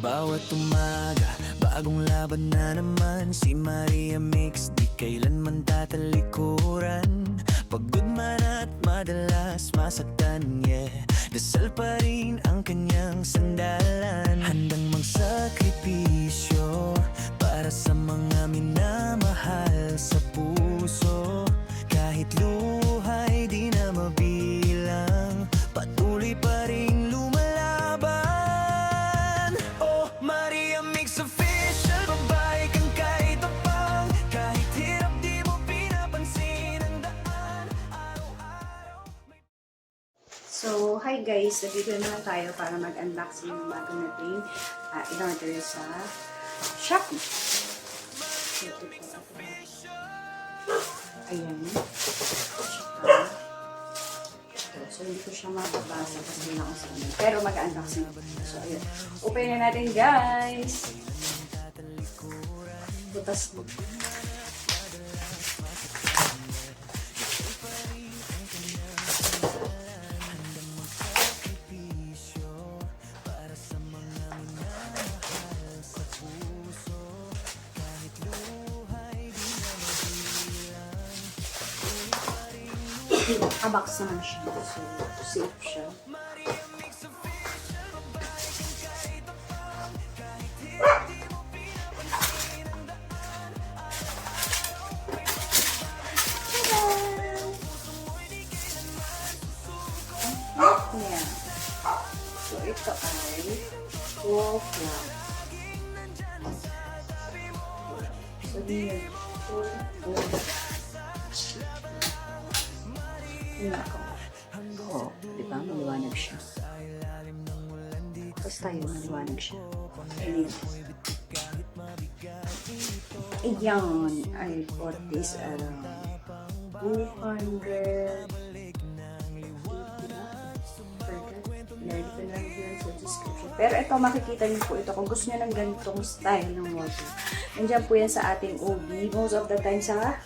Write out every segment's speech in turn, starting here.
Bawat umaga, bagong laban na naman. Si Maria Mix, di kailanman tatalikuran. Pagod man at madalas masaktan, yeah. Dasal pa rin ang kanyang sandalan. Handang magsakripisyo para sa mga minamahal sa puso. Kahit luhay di na mabilang, patuloy pa rin lumalaban. Oh, Maria Mix Official, babae kang kahit tapang. Kahit hirap di mo pinapansin ang daan. Araw-araw So, hi guys! Nandito naman tayo para mag-unboxing ng bago natin in-order sa Shopee. So, ito po. Ayan. So, hindi ko siya mababasa kasi nakasabi. Pero mag-unboxing ko. So, ayan. Open na natin guys! Butas mo. Nakabox naman siya. So, safe siya. Ayan. So, ito ay wall clock. So, yun. Oo, di ba? Maliwanag siya. Tapos tayo, maliwanag siya. Ayan. Ayan. I bought this around 200. Nerd ko lang yun sa description. Pero ito, makikita niyo po ito. Kung gusto niyo ng ganitong style ng water, nandiyan po yan sa ating OB. Most of the time sa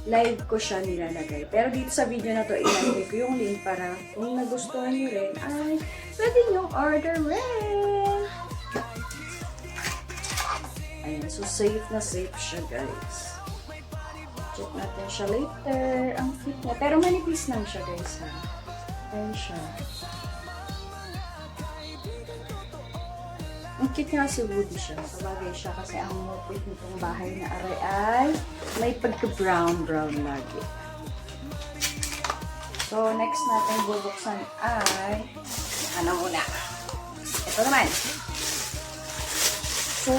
live ko siya nilalagay. Pero dito sa video na to, ilalagay ko yung link para kung nagustuhan niyo rin, ay pwede nyo order rin. Ayan, so safe na safe siya guys. Check natin siya later. Ang cute niya. Pero manipis lang siya guys ha. Ayan siya. Ang cute niya kasi woody siya. Sabagay siya kasi ang mupit nitong bahay na aray ay may pagka-brown lagi. So, next natin bubuksan ay ano muna? Ito naman. So,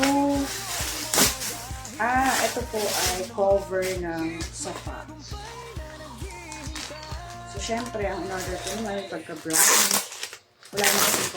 ito po ay cover ng sofa. So, syempre, ang in-order ko naman ay pagka-brown. Wala na kasi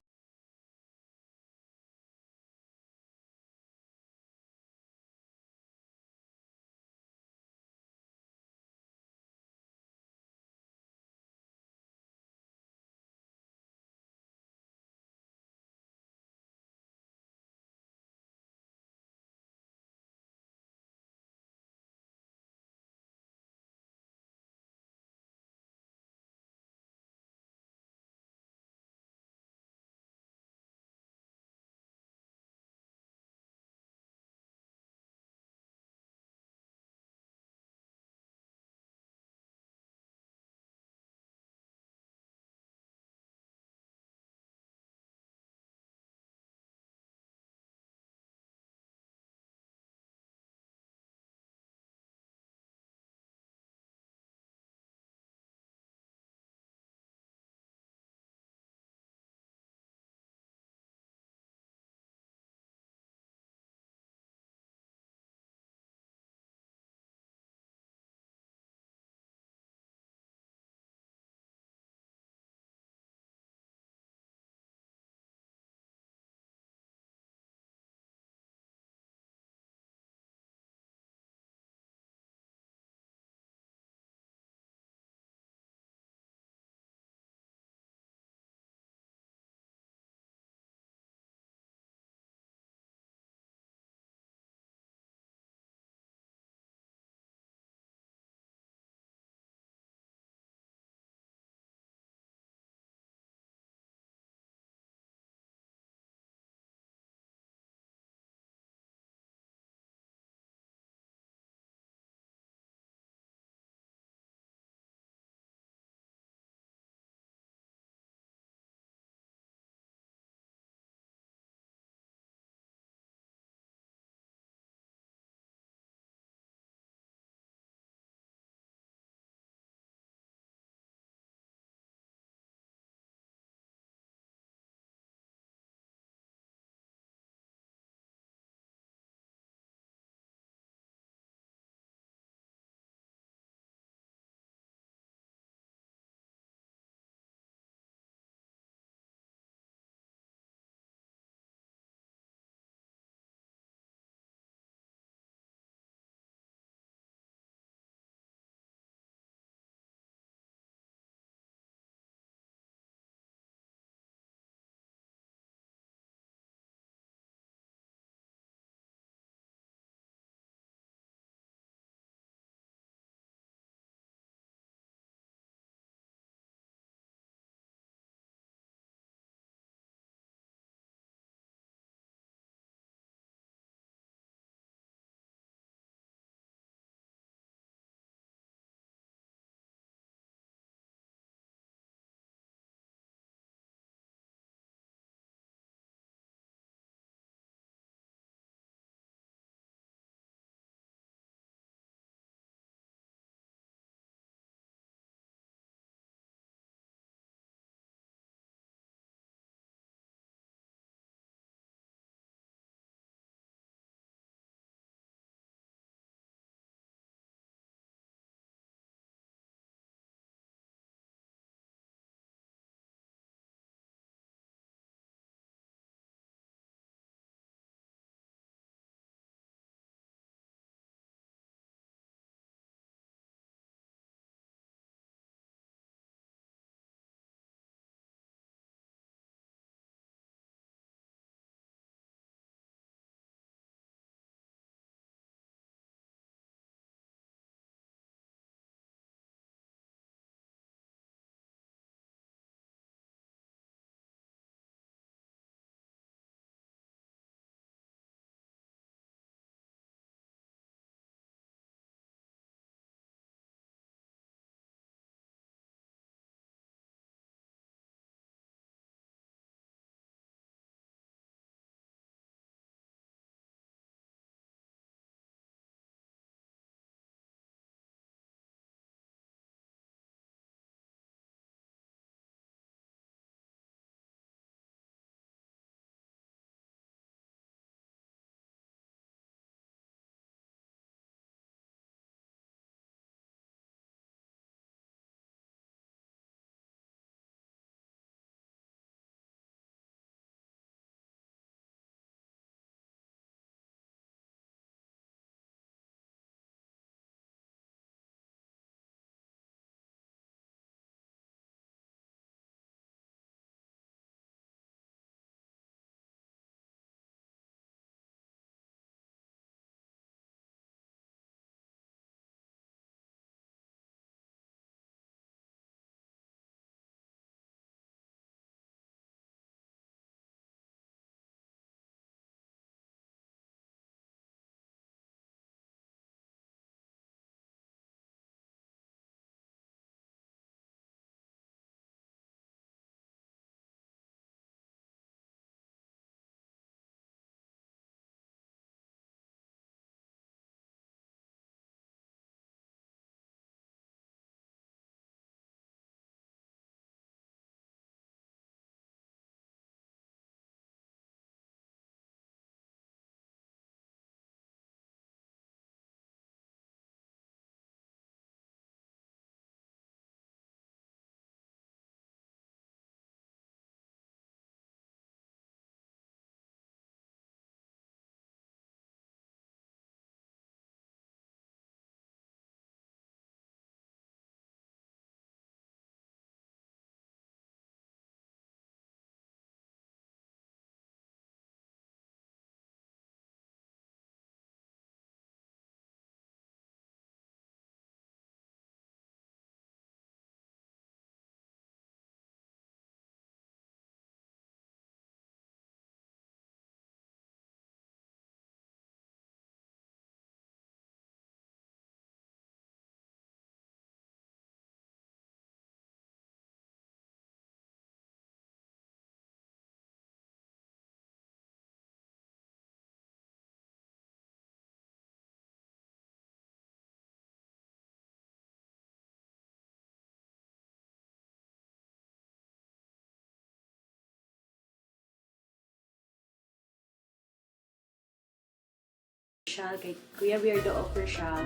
kay Kuya Weirdo Official,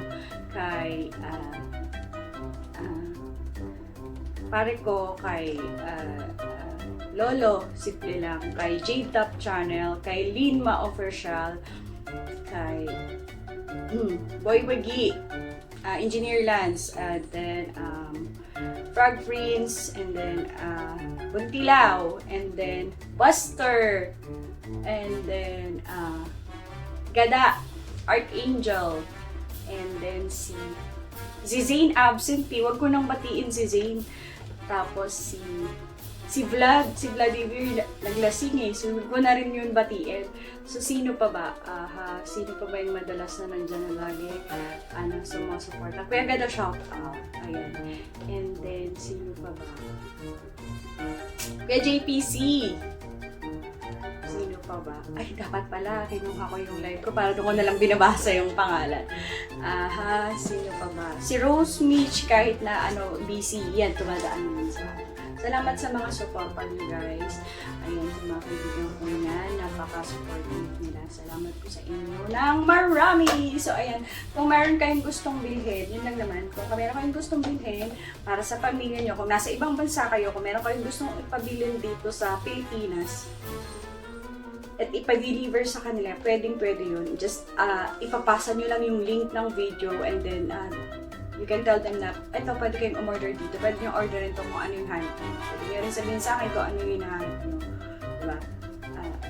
kay pare ko, kay Lolo, simple lang, kay Jade Top Channel, kay Linma Official, kay Boy Wagi, Engineer Lance, and then Frog Prince, and then Buntilao, and then Buster, and then Gada, Archangel, and then si Zane absentee, wag ko nang batiin si Zane. Tapos si Vladimir naglasing eh, so wag ko na rin yun batiin. So sino pa ba? Sino pa ba yung madalas na nandyan na lagi sumusuporta? Kuya Gada, shout out. Ayan. And then sino pa ba? Kuya JPC. Sino pa ba? Ay, dapat pala, kinuha ko yung live ko para doon ko nalang binabasa yung pangalan. Sino pa ba? Si Rose Mitch, kahit na busy, yan, tumadaan naman sa akin. Salamat sa mga support niyo, guys. Ayan, sa mga kaibigan ko yan, napaka-supportive nila. Salamat po sa inyo ng marami! So, ayan, kung meron kayong gustong bilhin, yun lang naman, kung meron kayong gustong bilhin para sa pamilya nyo, kung nasa ibang bansa kayo, kung meron kayong gustong ipabilin dito sa Pilipinas, at ipa-deliver sa kanila, pwedeng-pwede yun. Just ipapasa nyo lang yung link ng video and then you can tell them na, eto, pwede kayong umorder dito. Pwede nyo orderin to kung ano yung hanap nyo. Pwede nyo rin sabihin sa akin kung ano yung hinahanap nyo. Diba?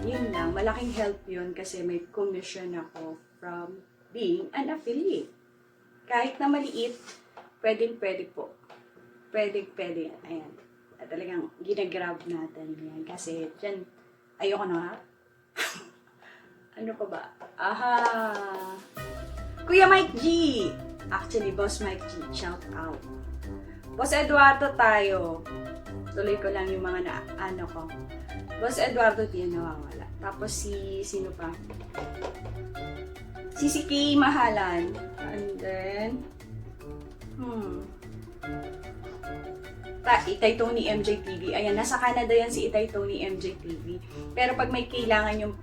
Yun lang. Malaking help yun kasi may commission ako from being an affiliate. Kahit na maliit, pwedeng-pwede po. Pwedeng-pwede yan. Ayan. At talagang ginagrab natin yan. Kasi dyan, ayoko na nga. Ano pa ba? Kuya Mike G! Actually, Boss Mike G, shout out. Boss Eduardo tayo. Tuloy ko lang yung mga ko. Boss Eduardo, di yan nawawala. Tapos sino pa? Si Siki Mahalan. And then, Itay Tony MJ TV. Ayan, nasa Canada yan si Itay Tony MJ TV. Pero pag may kailangan yung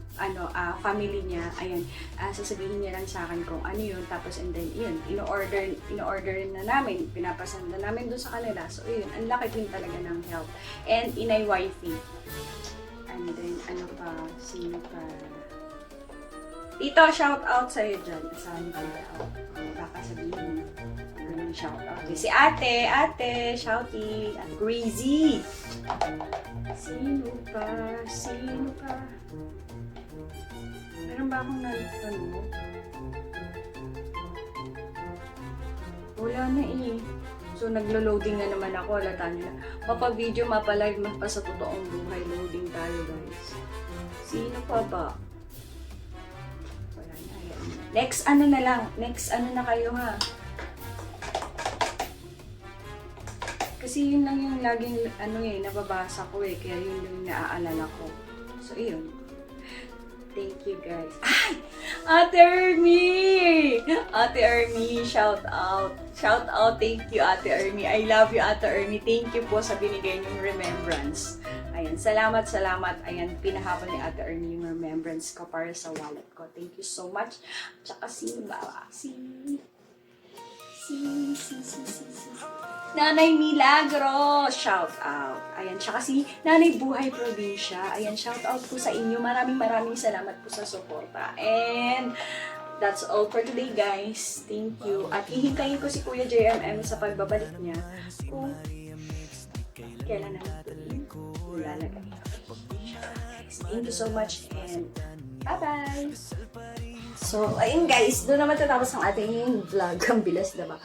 family niya, ayan, sasabihin niya lang sa akin kung ano yun. Tapos and then, yun, in-order na namin, pinapasanda namin doon sa kanila. So, yun, ang laki din talaga ng help. And Inay Wifey. And then, sino pa? Tito, shout out sa'yo dyan. Saan ka out? Baka sabihin mo. Shout out. Si ate, shouty, at Greasy. Sino pa? Meron ba akong nalito? Wala na eh. So, naglo-loading na naman ako. Alata nyo na. Mapa-video, mapa-live, mapa sa totoong buhay. Loading tayo, guys. Sino pa ba? Wala na. Yan. Next na kayo ha. Kasi yun lang yung laging nababasa ko eh. Kaya yun yung naaalala ko. So, yun. Thank you, guys. Ay! Ate Ermi! Ate Ermi, shout out. Shout out, thank you, Ate Ermi. I love you, Ate Ermi. Thank you po sa binigay niyong remembrance. Ayan, salamat. Ayan, pinahabol ni Ate Ermi yung remembrance ko para sa wallet ko. Thank you so much. Tsaka Nanay Milagro, shout out. Ayan, tsaka si Nanay Buhay Probinsya. Ayan, shout out po sa inyo. Maraming salamat po sa suporta. And that's all for today, guys. Thank you. At hihintayin ko si Kuya JMM sa pagbabalik niya kung kailan na lalagay. Thank you so much and bye-bye! So, ayun guys, doon naman tatapos ang ating vlog. Ang bilis, diba?